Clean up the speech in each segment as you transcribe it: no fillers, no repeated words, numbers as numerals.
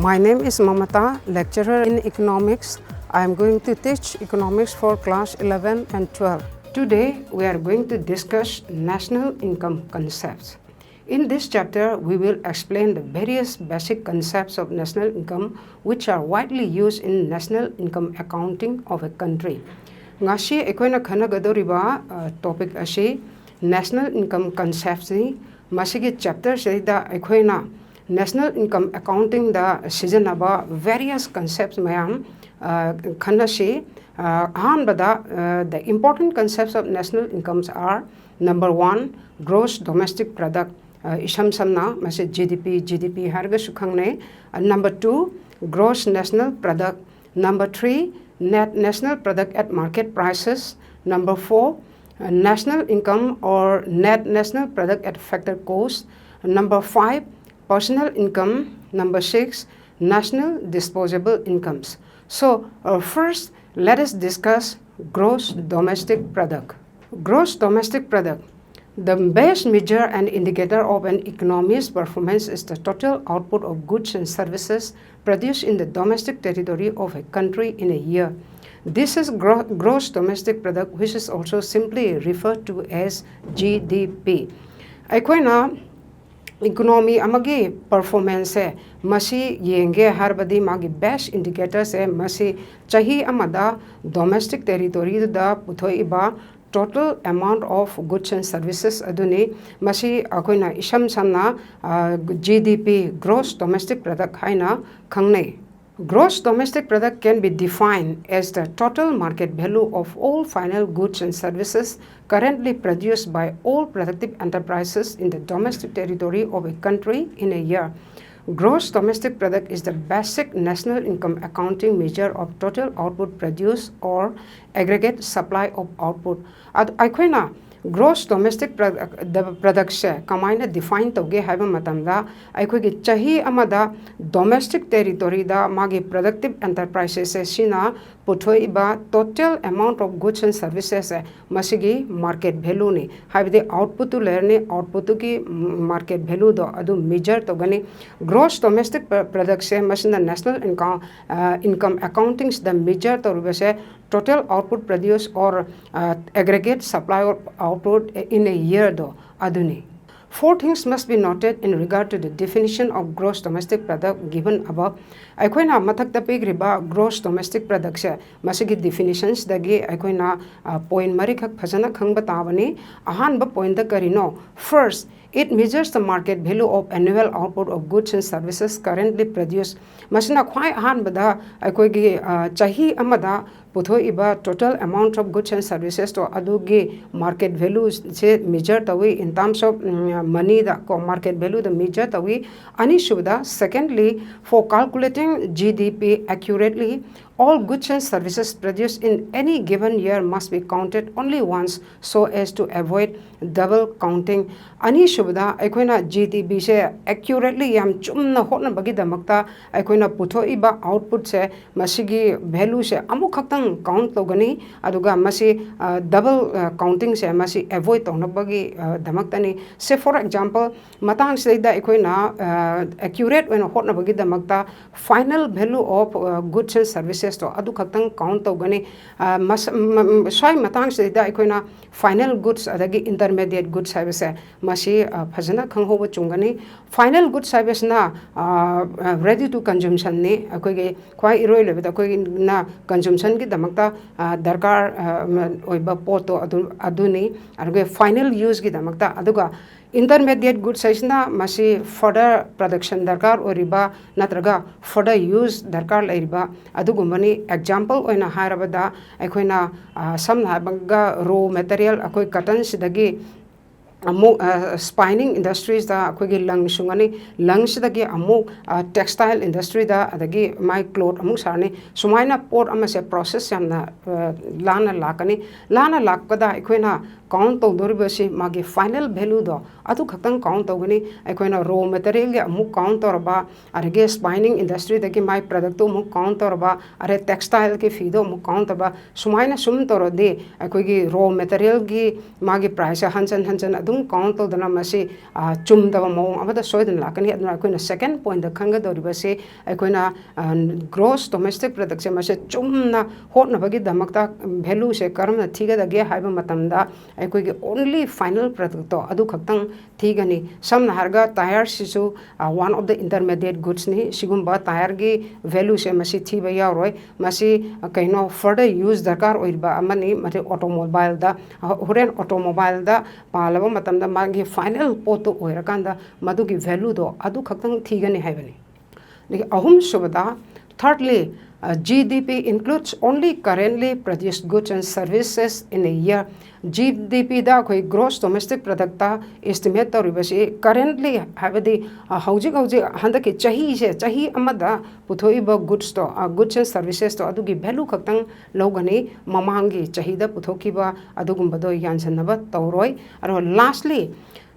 My name is Mamata, lecturer in economics. I am going to teach economics for class 11 and 12. Today, we are going to discuss national income concepts. In this chapter, we will explain the various basic concepts of national income which are widely used in national income accounting of a country. Ngasi ekoina khanagadoriba topic ashi national income concepts ni masigi chapter seida ekoina national income accounting da sijanaba various concepts mayam khanashi the important concepts of national incomes are number 1 gross domestic product isham samna mase GDP harga sukhangne number 2 gross national product number 3 net national product at market prices number 4 national income or net national product at factor cost number 5 personal income number 6 national disposable incomes. So first let us discuss gross domestic product. Gross domestic product. The best measure and indicator of an economy's performance is the total output of goods and services produced in the domestic territory of a country in a year. This is gross domestic product, which is also simply referred to as GDP. Aikoina economy amagi performance masi yenge harbadi magi best indicators masi chahi amada domestic territory da puthoiba total amount of goods and services aduni masi akoina isham samna GDP gross domestic product haina khangnei. Gross domestic product can be defined as the total market value of all final goods and services currently produced by all productive enterprises in the domestic territory of a country in a year. Gross domestic product is the basic national income accounting measure of total output produced or aggregate supply of output. Aikoina gross domestic product se kamaina define toge haiba matamda aikogi chahi amada domestic territory da magi productive enterprises sina puthoiba total amount of goods and services masigi market value ni haibde output to learn output ki market value do adu measure togani gross domestic product se masina national income accounting the measure to total output produced or aggregate supply of output in a year do aduni. 4 things must be noted in regard to the definition of gross domestic product given above. Aikoina mathakta pigriba gross domestic product se masigi definitions dagi aikoina point mari khak phajana khangba tabani ahanba point da karino. First, it measures the market value of annual output of goods and services currently produced. Masina khwai ahanbada aikoigi chahi amada puthoiba total amount of goods and services to adugi market values se measure tawi in terms of money the market value the measure tawi ani shubda. Secondly, for calculating GDP accurately, all goods and services produced in any given year must be counted only once so as to avoid double counting. Ani shubda aikoina GDP se accurately yam chumna hotna bagi damakta aikoina puthoiba output se masigi value se amuk khaktan count togani aduga masi double counting se masi avoid tongna bagi damaktani. Say for example matang seida aikoina accurate when hotna bagi damakta final value of goods and services to adu khaktang count togani swai matang seida aikoina final goods adagi intermediate goods service masi phajana khanghoba chungani. Final goods service na ready to consumption ni akoigi khwai iroi lebeda akoigi na consumption ki damakta darkar oiba poto aduni aruge final use ki damakta aduga intermediate goods size na masi further production darkar oriba natraga further use darkar lairiba adugumani example oina harabada akoina samna banga raw material akoi cotton sidagi spinning industries da akoigi lang sungani lungs dagi amuk textile industry da adagi my cloth amuk sarni sumaina port amase process yamna lana lakpada akoina count tawdoribasi magi final value do adu khatang count tawgani akoina raw material ya amuk count torba arege spinning industry dagi my product to amuk count torba are textile ki fee do amuk count torba sumaina sum torode akoigi raw material gi magi price hansan adu adum count to dana masi chum da mo amada soidan lakani aduna akoina second point da khanga doriba se akoina gross domestic product se mase chumna hotna bagi damakta value se karamna thiga da ge haiba matamda akoigi only final product to adu khaktang thigani samna harga tire sisu one of the intermediate goods ni sigumba tire gi value se masi thiba yauroi masi kaino further use darkar oiba amani mate automobile da horen automobile da palaba matamda magi final pot to oirakanda madugi value do adu khaktang thigani haibani like ahum subada thirdly GDP includes only currently produced goods and services in a year. GDP da koi gross domestic product ta estimate taribasi currently habadi hauji handaki chahi amada puthoiba goods to goods and services to adugi value khaktang logani mamangi chahi da puthokiba adugumbado yansanaba tauroi aro lastly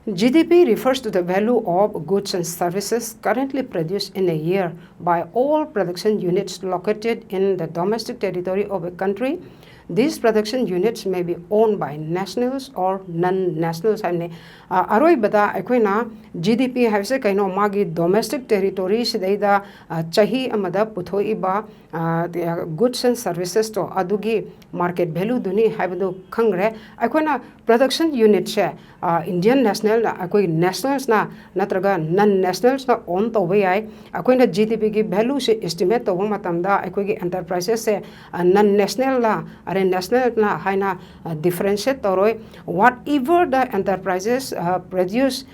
GDP refers to the value of goods and services currently produced in a year by all production units located in the domestic territory of a country. These production units may be owned by nationals or non-nationals. Aroi bada akoina GDP haise kaino magi domestic territory sidaida chahi amada puthoiba goods and services to adugi market value duni habadu khangre akoina production unit se Indian national akoi nationals na natraga non-nationals na own to yai akoina GDP gi value se estimate to matamda akoi gi enterprises se non-national la are national na haina differentiate toroi whatever the enterprises produce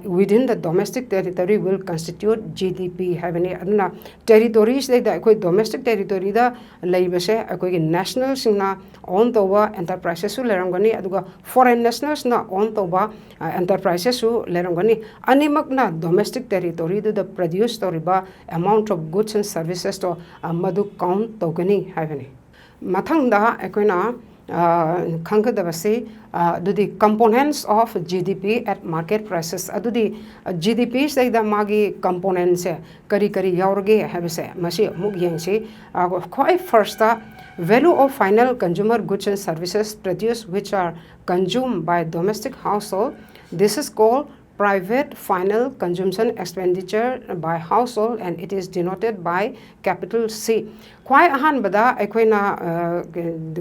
within the domestic territory will constitute GDP having aduna territories like the domestic territory da laibase akoi national singna own towa enterprises su lerangani aduga foreign nationals na own towa enterprises su lerangani animak na domestic territory the produce toriba amount of goods and services to madu count togani having mathangda akoina khangkadabase the components of GDP at market prices adudi GDP say the magi components kari yaurge habse masi mug yengsi quite first value of final consumer goods and services produced which are consumed by domestic household. This is called private final consumption expenditure by household and it is denoted by capital C. Quite ahan bada akoina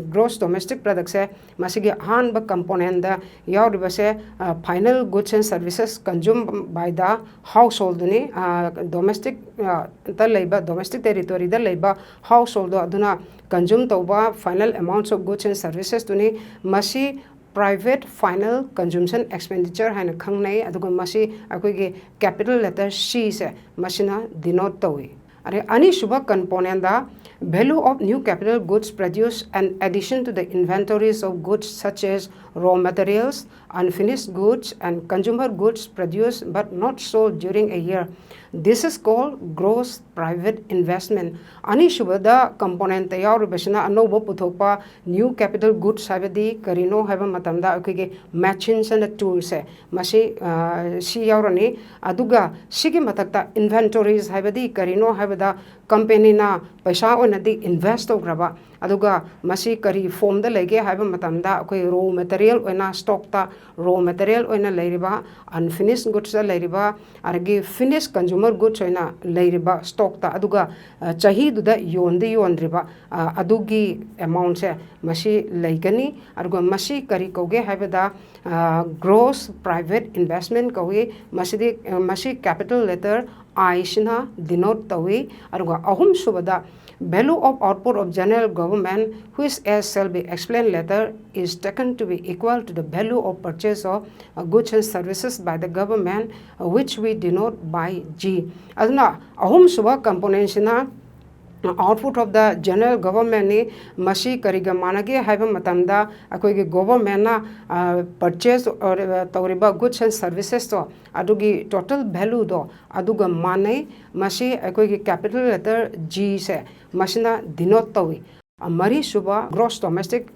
gross domestic product se masigi ahan ba component da yauriba se final goods and services consumed by the household ni domestic da leiba domestic territory da leiba household aduna consume toba final amounts of goods and services tuni masi private final consumption expenditure haina khangnai adugo masi akoigi capital letter C se masina denote tawi are ani shuba component da value of new capital goods produced in addition to the inventories of goods such as raw materials, unfinished goods and consumer goods produced but not sold during a year. This is called gross private investment. Ani shubada component yauribashina anobo puthokpa new capital goods habadi karino haba matamda akige machines and tools masi si yaurani aduga sigi matakta inventories habadi karino habada company na paisa onadi invest ograba aduga masi kari form da lege haba matamda akoi raw material oina stock ta raw material oina leiriba unfinished goods da leiriba argi finished consumer goods oina leiriba stock ta aduga chahi duda yondriba adugi amount se masi leigani argo masi kari koge habada gross private investment koge masi capital letter I shina denote tawi argo ahum subada value of output of general government which as shall be explained later is taken to be equal to the value of purchase of goods and services by the government which we denote by G. Aduna ahum suba components na output of the general government ni masi kariga manage haiba matamda akoigi government na purchase or tawriba goods and services to adugi total value do aduga mane masi akoigi capital letter G se masina denote tawi Mari Suba gross domestic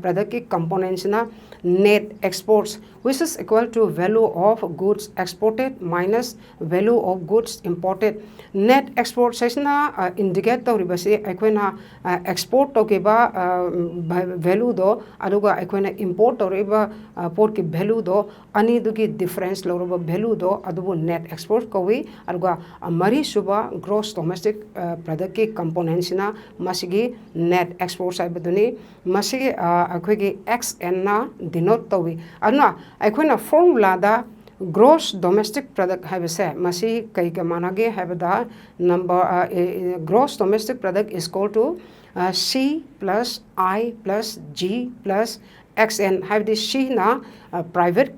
product ki components na net exports, which is equal to value of goods exported minus value of goods imported. Net exports na indicate to ribasi aikoina export to kiba value do aduga aikoina import to riba port ki value do ani dugi difference lo riba value do adubu net export kowi aduga Mari Suba gross domestic product ki components na masigi net exports haibaduni masigi akhoi XN na denote tawi aduna akhoi formula da gross domestic product haibase masi kai ka manage haibada number gross domestic product is equal to C plus I plus G plus XN haibdi C na private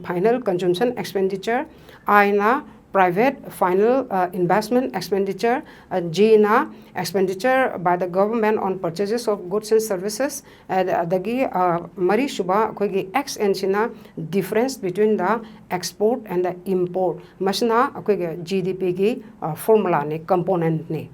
final consumption expenditure, I na private final investment expenditure, G na expenditure by the government on purchases of goods and services, adagi Mari Suba akhoi XN sina difference between the export and the import masina akhoi GDP ki formula ne component ne.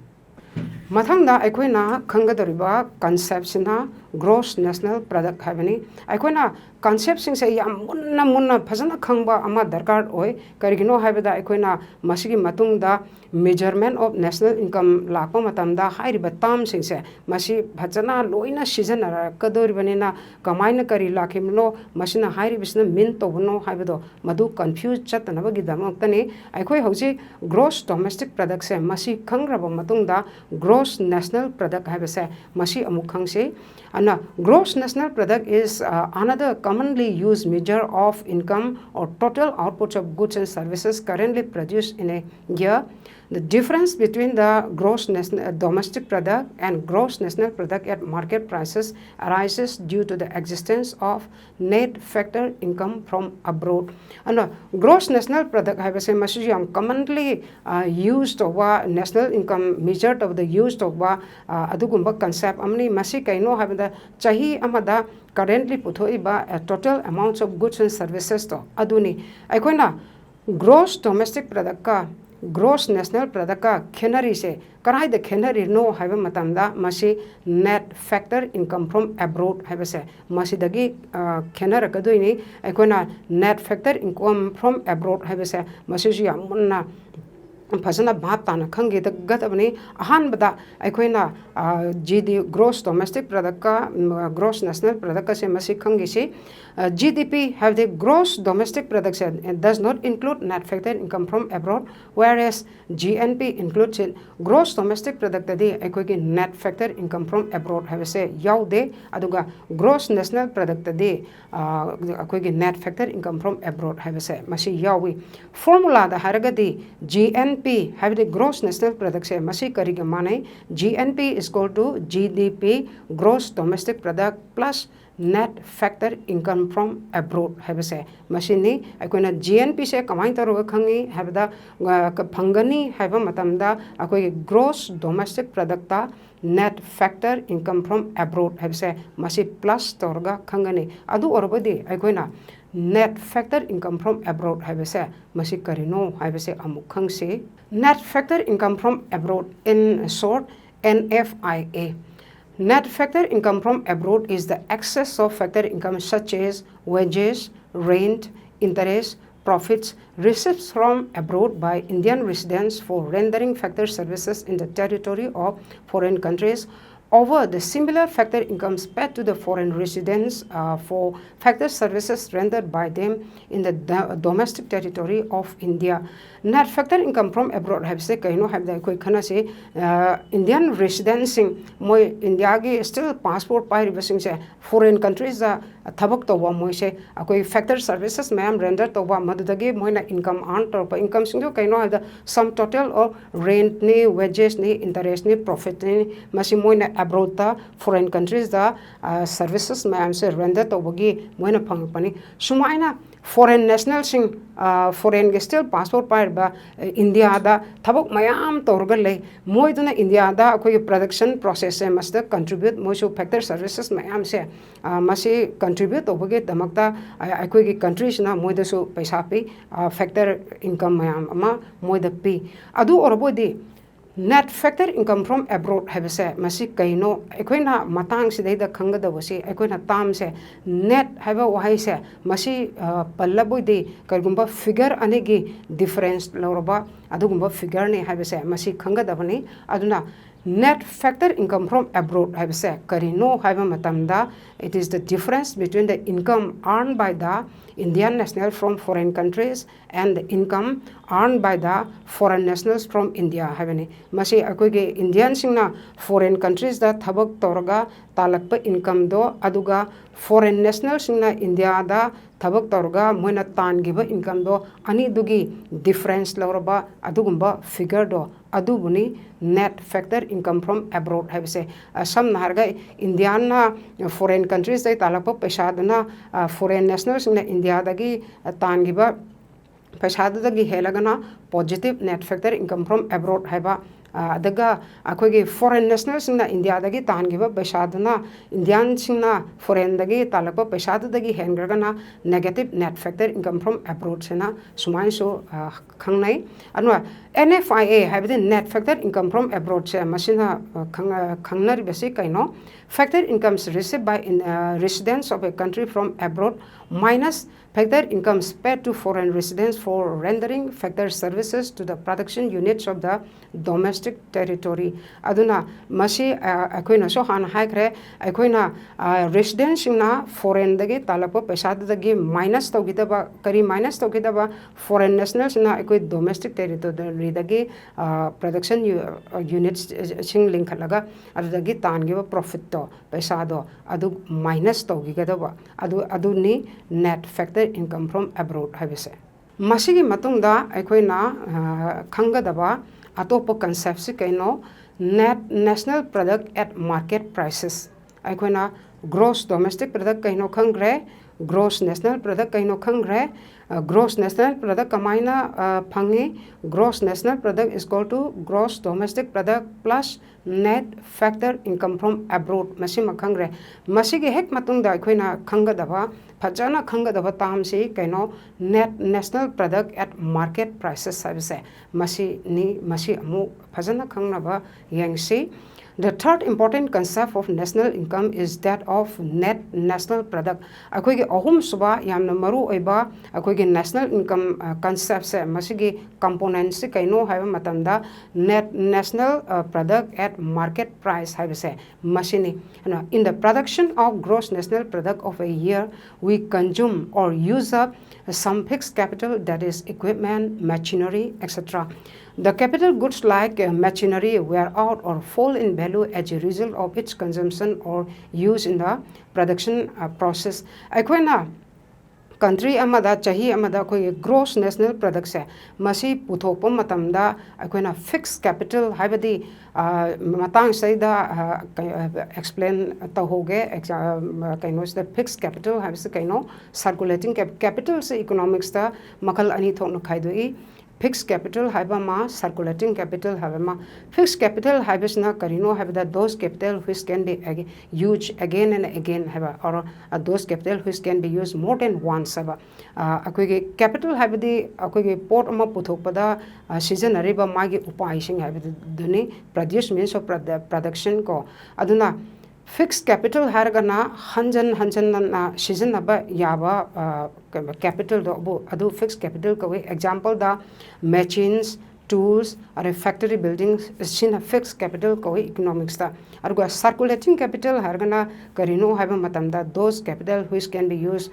Mathangda aikoina khangadoriba concept sina gross national product habani aikoina concept sing se yam munna phajana khangba ama darkar oi karigino habada aikoina masigi matungda measurement of national income lakpa matamda hairiba tam sing se masi bhajana loina season kadoribanina kamaina kari lakhimno masina hairibisna min tobuno habado madu confuse chatnabagi damoktani aikoi hoji gross domestic product se masi khangraba matungda gross national product habase masi amuk khangse ana gross national product is another commonly used measure of income or total outputs of goods and services currently produced in a year. The difference between the gross domestic product and gross national product at market prices arises due to the existence of net factor income from abroad. And gross national product have a same commonly used over national income measured of the used over adugumba concept amni masi kaino have the chahi amada currently puthoiba total amounts of goods and services to aduni aikoina gross domestic product ka gross national product ka khenari se karai the khenari no have matamda masi net factor income from abroad have se masi dagi khenar ka doini aikoina net factor income from abroad have se masi ji amna phasana bhap tana khange the gatabani ahan bada aikoina GD gross domestic product ka gross national product ka se masi khange se GDP have the gross domestic product and does not include net factor income from abroad, whereas GNP includes it. Gross domestic product de aikogi net factor income from abroad have say yaude aduga gross national product de aikogi net factor income from abroad have say masi yawi formula da haragadi GNP have the gross national product say masi kariga mane GNP is equal to GDP gross domestic product plus net factor income from abroad have say machine aikoina GNP se kamai taroga khangi have the phangani have matamda akoi gross domestic product ta net factor income from abroad have say masi plus torga khangani adu orbodi aikoina net factor income from abroad have say masi karino have say amuk khangse net factor income from abroad in short NFIA. Net factor income from abroad is the excess of factor income such as wages, rent, interest, profits received from abroad by Indian residents for rendering factor services in the territory of foreign countries over the similar factor incomes paid to the foreign residents for factor services rendered by them in the domestic territory of India. Net factor income from abroad have say kaino have the koi khana se Indian residents sing moi India gi still passport pai ribasing se foreign countries thabak to wa moi se akoi factor services mayam render to wa madudagi moina income earn to income sing jo kaino have the sum total of rent ni wages ni interest ni profit ni masi moina abroad ta foreign countries da services mayam se render to wagi moina phang pani sumaina foreign national sing foreign still passport pai ba India da thabak mayam torgal le moi duna India da akoi production process se must contribute moi so factor services mayam se masi contribute obage damakta akoi ki countries na moi da so paisa pe factor income mayam ama moi da pe adu orbo di net factor income from abroad habase masi kaino ekoina matang sidai da khanga da wasi ekoina tam se net haba wahai se masi pallaboi de kargumba figure anegi difference loroba adugumba figure ne habase masi khanga da bani aduna net factor income from abroad habase karino haba matamda it is the difference between the income earned by the Indian national from foreign countries and the income earned by the foreign nationals from India habani masi akoge Indian singna foreign countries da thabak torga talakpa income do aduga foreign nationals singna India da thabak torga moina tangiba income do ani dugi difference lawraba adugumba figure do adubuni net factor income from abroad habse sam naharga Indian na foreign countries dai talakpa paisa dana foreign nationals singna India dagi tangiba paisa dagi helagana positive net factor income from abroad haba daga akoge foreign nationals singna India dagi tangiba paisa dana Indian singna foreign dagi talakpa paisa dagi hengragana negative net factor income from abroad sena sumai so khangnai anwa NFIA habidi net factor income from abroad se masina khangnar basic kaino factor incomes received by residents of a country from abroad minus factor incomes paid to foreign residents for rendering factor services to the production units of the domestic territory aduna masi akoina so han haikre akoina residents na foreign dagi talapa paisa dagi minus togidaba kari minus togidaba foreign nationals na akoi domestic territory dagi production units sing link laga adagi tangiba profit to paisa do adu minus togidaba adu ni net factor income from abroad habise masigi matungda akoina khangadaba atopa concept si kaino net national product at market prices akoina gross domestic product kaino khangre gross national product kaino khangre gross national product kamaina phangi gross national product is equal to gross domestic product plus net factor income from abroad masi makhangre masi ge hek matungda akoina khangadaba phajana khangadaba tam si kaino net national product at market prices service masi ni masi amu phajana khangnaba yangsi. The third important concept of national income is that of net national product. Akoige ahum suba yamna maru oiba akoige national income concept se masigi components se kaino haiba matamda net national product at market price haiba se masini in the production of gross national product of a year we consume or use up some fixed capital that is equipment, machinery, etc. The capital goods like machinery wear out or fall in value as a result of its consumption or use in the production process. Akoina country amada chahi amada koi gross national product se masi puthokpa matamda akoina fixed capital haibadi matang saida explain tahoge kaino the fixed capital habse kaino circulating capital se economics ta makal ani thokna khaidoi fixed capital haiba ma circulating capital haiba ma fixed capital haibasna karino haibada those capital which can be used again and again haiba or those capital which can be used more than once haiba akoige capital haibadi akoige port ama puthokpada seasonariba magi upai sing haibadi duni produce means of production ko aduna fixed capital hargana hanjan na season aba yaba capital do adu fixed capital ko example da machines tools or factory buildings sin a fixed capital ko economics da argo circulating capital hargana karino haiba matamda those capital which can be used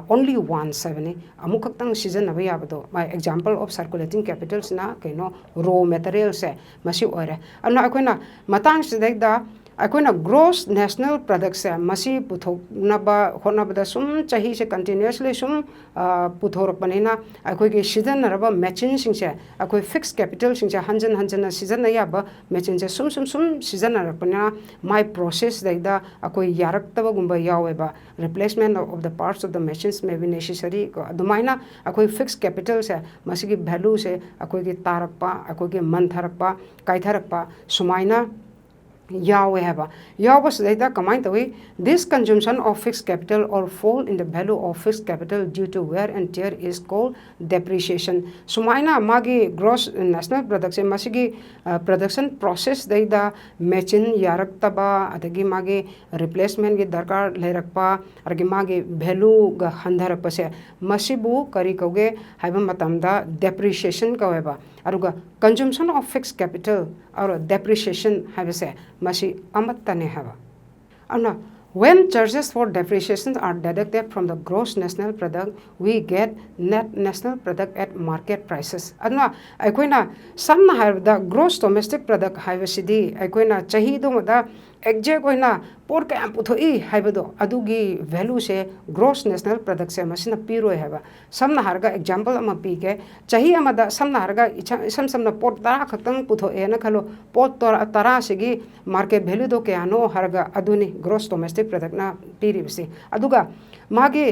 only once seveni amukaktang season aba yabado my example of circulating capitals na kaino raw materials se masi ore anna akoina matang sidai da akoina gross national product se masi puthoknaba honabada sum chahi se continuously sum puthorpanina akoige season raba machine singse akoi fixed capital singse hanjan season yaba machine se sum season rapana my process daida akoi yaraktaba gumba yaweba replacement of the parts of the machines may be necessary adumaina akoi fixed capital se masigi value se akoige tarakpa akoige mantharakpa kaitharakpa sumaina yawe haba yawa sida kamai tawi this consumption of fixed capital or fall in the value of fixed capital due to wear and tear is called depreciation sumaina magi gross national product se masigi production process daida machine yarak taba adagi magi replacement gi darkar lerakpa argi magi value ga handharak pase masibu kari kauge haiba matamda depreciation kaweba aruga consumption of fixed capital or depreciation habase masi amattane haba ana when charges for depreciation are deducted from the gross national product we get net national product at market prices adna aikoina samna haibda gross domestic product haibasidi aikoina chahi dumada exact oina por ka puthoi haibado adugi value se gross national product se masina piro haba samna harga example ama pi ke chahi amada samna harga samna pot tara khatang puthoe na khalo pot tara sigi market value do ke ano harga aduni gross domestic product na piri bisi aduga magi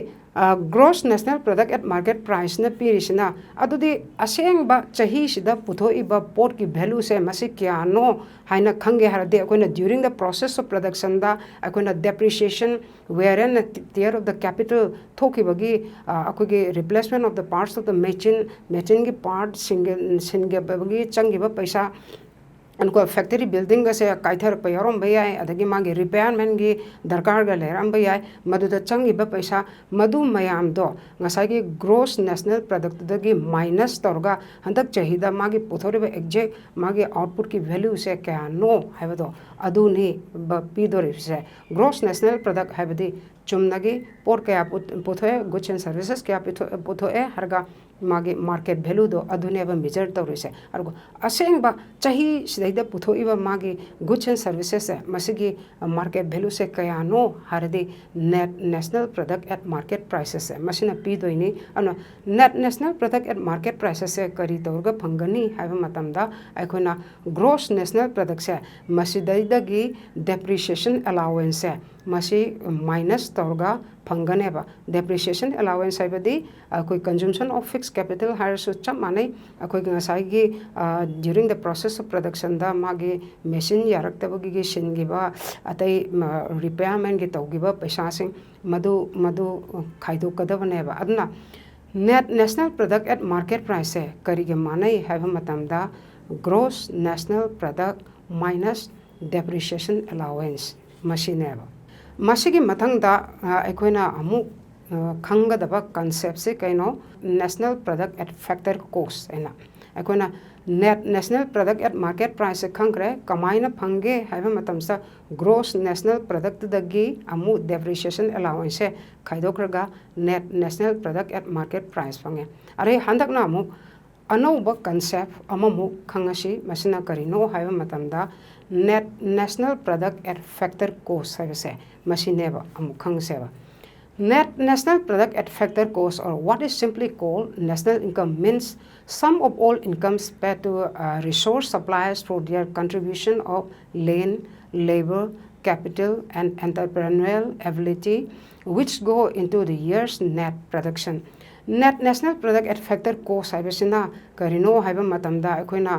gross national product at market price na pirisina adudi aseng ba chahi sida puthoi ba pot ki value se masi kya no haina khange harade akoina during the process of production da akoina depreciation wear and tear of the capital thokibagi akogi replacement of the parts of the machine ki part single bagi changiba paisa anko factory building ga se kaithar payarom bayai adagi magi repairment gi darkar ga leram bayai maduda changi ba paisa madu mayam do ngasai gi gross national product dagi minus torga handak chahida magi puthore ba exact magi output ki value se kya no habado adu ni ba pidore se gross national product habadi chumnagi por kya puthoe goods and services kya puthoe harga magi market value do adune ba measure tawrise argo aseng ba chahi sidaida puthoiba magi goods and services masigi market value se kaya no harade net national product at market prices masina pi doini ano net national product at market prices se kari tawga phangani haiba matamda aikoina gross national product se masidaida gi depreciation allowance masi minus tawga phangane depreciation allowance haibadi koi consumption of fixed capital har su chamane akoi ngasai gi during the process of production da magi machine yarak tabagi gi singiba atai repairment gi tawgiba paisa sing madu khaido kadabane ba adna net national product at market price se kari ge manai haiba matamda gross national product minus depreciation allowance machine ba masigi mathangda aikoina amu khangadaba concept se kaino national product at factor cost ena aikoina net national product at market price khangre kamaina phange haiba matamsa gross national product dagi amu depreciation allowance khaidokraga net national product at market price phange are handakna amu anauba concept amamu khangasi masina karino haiba matamda net national product at factor cost haibase masineba amukhang seba net national product at factor cost or what is simply called national income means sum of all incomes paid to resource suppliers for their contribution of land, labor, capital and entrepreneurial ability which go into the year's net production. Net national product at factor cost haibasina karino haiba matamda akoina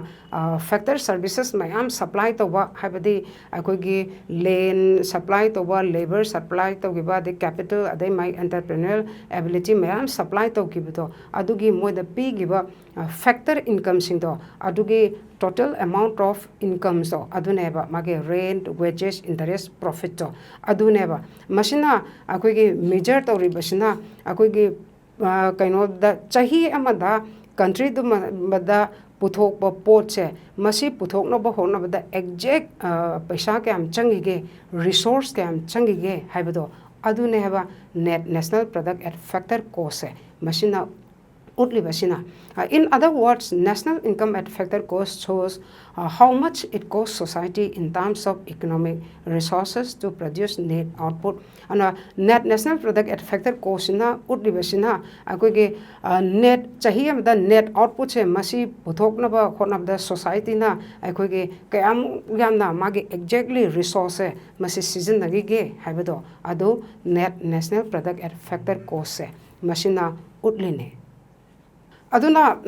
factor services mayam supply toba haibadi akogi land supply toba labor supply togiba the capital adai my entrepreneurial ability mayam supply togibdo adugi moida p giba factor income singdo adugi total amount of incomes do aduneba mage rent wages interest profit do aduneba masina akogi major tori basina akogi kaino da chahi amada country du mada puthok ba pot se masi puthok no ba hona ba exact paisa ke am changi ge resource ke am changi ge haibado adune haba net national product at factor cost masina utli basina in other words national income at factor cost shows how much it costs society in terms of economic resources to produce net output and net national product at factor cost na utli basina akoge net chahi am da net output se masi puthokna ba khona da society na akoge kayam yamna magi exactly resource masi season nagi ge haibado ado net national product at factor cost se masina utli ne aduna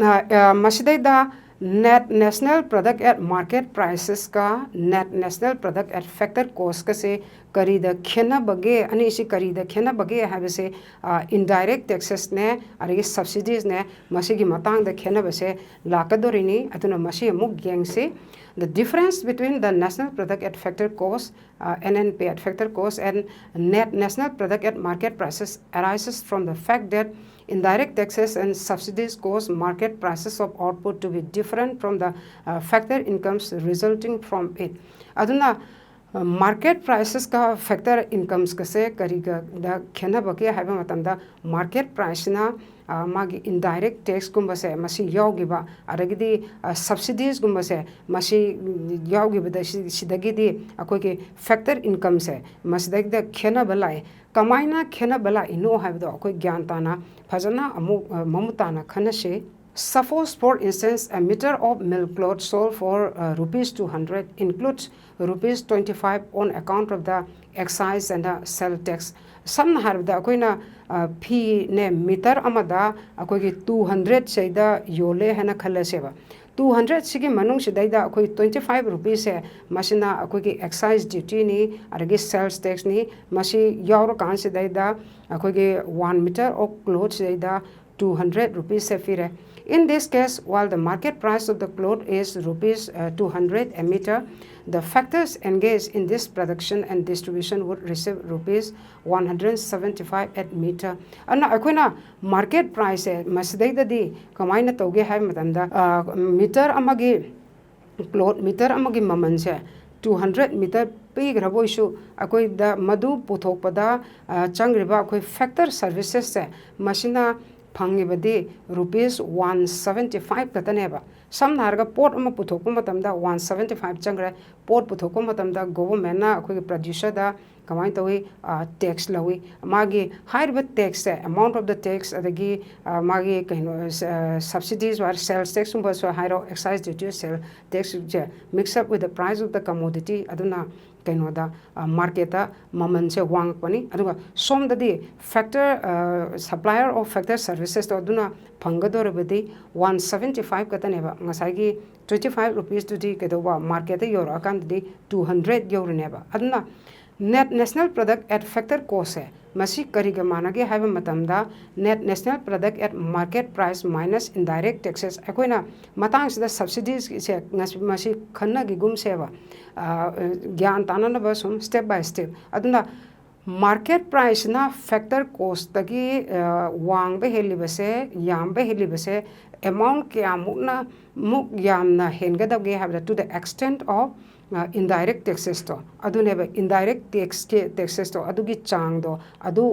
masidaida net national product at market prices ka net national product at factor cost ka se kari da khena bage ani si kari da khena bage have se indirect taxes ne ari subsidies ne masi gi matang da khena base lakadorini atuna masi amuk geng se the difference between the national product at factor cost NNP at factor cost and net national product at market prices arises from the fact that indirect taxes and subsidies cause market prices of output to be different from the factor incomes resulting from it. Aduna market prices ka factor incomes ka se kari ga da khena bake haiba matamda market price na magi indirect tax gumba se masi yogiba adagidi subsidies gumba se masi yogiba da sidagidi akoge factor income se masidagi da khena balai kamaina khena bala ino haibdo akoi gyan tana phajana amu mamutana khanase. Suppose, for instance, a meter of milk cloth sold for rupees 200 includes rupees 25 on account of the excise and the sell tax. Some have the akoina P ne meter amada akogi 200 sayda yole hana khalaseba. 200 sigi manung sidaida akoi 25 rupees se masina akogi excise duty ni aragi sales tax ni masi yauro kan sidaida akogi 1 meter of cloth sidaida 200 rupees se fire. In this case, while the market price of the cloth is rupees 200 a meter, the factors engaged in this production and distribution would receive rupees 175 at meter. Anna akoina market price masdaida di kamaina toge hai matanda meter amagi cloth meter amagi mamanse 200 meter pig raboisu akoi da madu puthokpada changriba akoi factor services se machina phangibadi rupees 175 kataneba samna harga port ama puthokpa matamda 175 changre port puthokpa matamda government na akoi producer da kamai tawi tax lawi magi higher tax amount of the tax adagi magi kaino subsidies or sales tax umba so higher excise duty sales tax mix up with the price of the commodity aduna kaino da market da maman se wang pani aduga som dadi factor supplier of factor services to aduna phangador bedi 175 kataneba ngasagi 25 rupees to di kedoba market yor akan di 200 yorneba aduna net national product at factor cost masi kariga manage haiba matamda net national product at market price minus indirect taxes akoina matang sida subsidies se masi khanna gi gum seva gyan tanana basum step by step aduna market price na factor cost tagi wang be helibase yam be helibase amount kya mukna muk yam na hengadabge have to the extent of indirect taxes to aduneba indirect taxes to adugi chang do adu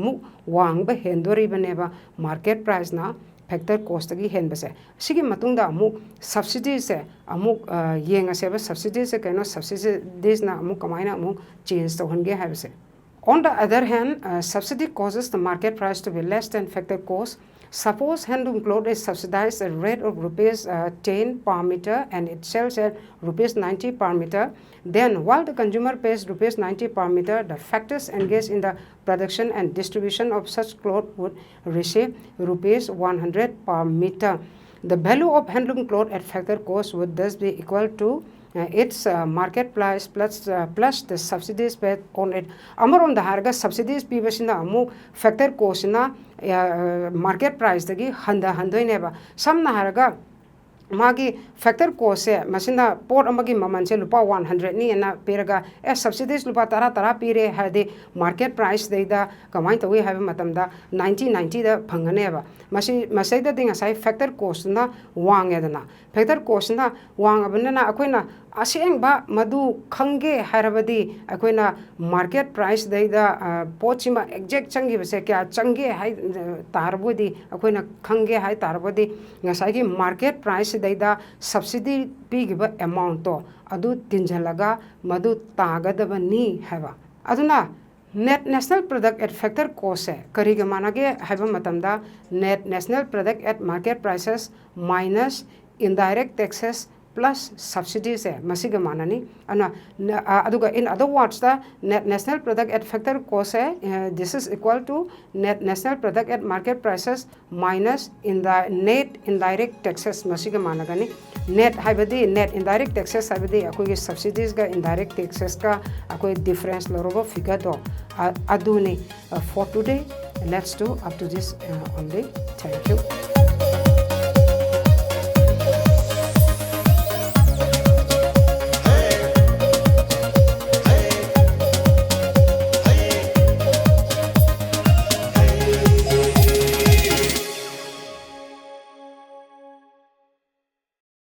mu wang ba hendori baneba market price na factor cost gi hen base sigi matungda amu subsidies se amu yenga seba subsidies se kaino subsidies na amu kamaina amu change to hange habse. On the other hand, subsidy causes the market price to be less than factor cost. Suppose handloom cloth is subsidized at a rate of rupees 10 per meter and it sells at rupees 90 per meter. Then, while the consumer pays rupees 90 per meter, the factors engaged in the production and distribution of such cloth would receive rupees 100 per meter. The value of handloom cloth at factor cost would thus be equal to its market price plus the subsidies paid on it. Amar on the harga subsidies pibasina amu factor cost na market price dagi handa neba samna harga magi factor cost se masina port amagi maman se lupa 100 ni na peraga subsidies lupa tara pire hade market price deida kamai tawi have matamda 90 da phanganeba masai da dinga sai factor cost na wang edana factor cost na wang abana akoina aseng ba madu khange harabadi akoina market price deida pochima exact changi base kya change hai tarbodi akoina khange hai tarbodi ngasai gi market price deida subsidy pigiba amount to adu tinjalaga madu tagadaba ni haba aduna net national product at factor cost kariga manage haiba matamda net national product at market prices minus indirect taxes plus subsidies masiga manani ana aduga in other words the net national product at factor cost this is equal to net national product at market prices minus in the net indirect taxes masiga managani net haibadi net indirect taxes haibadi akoi subsidies ga indirect taxes ka akoi difference lorobo figure do aduni for today let's do up to this only. Thank you.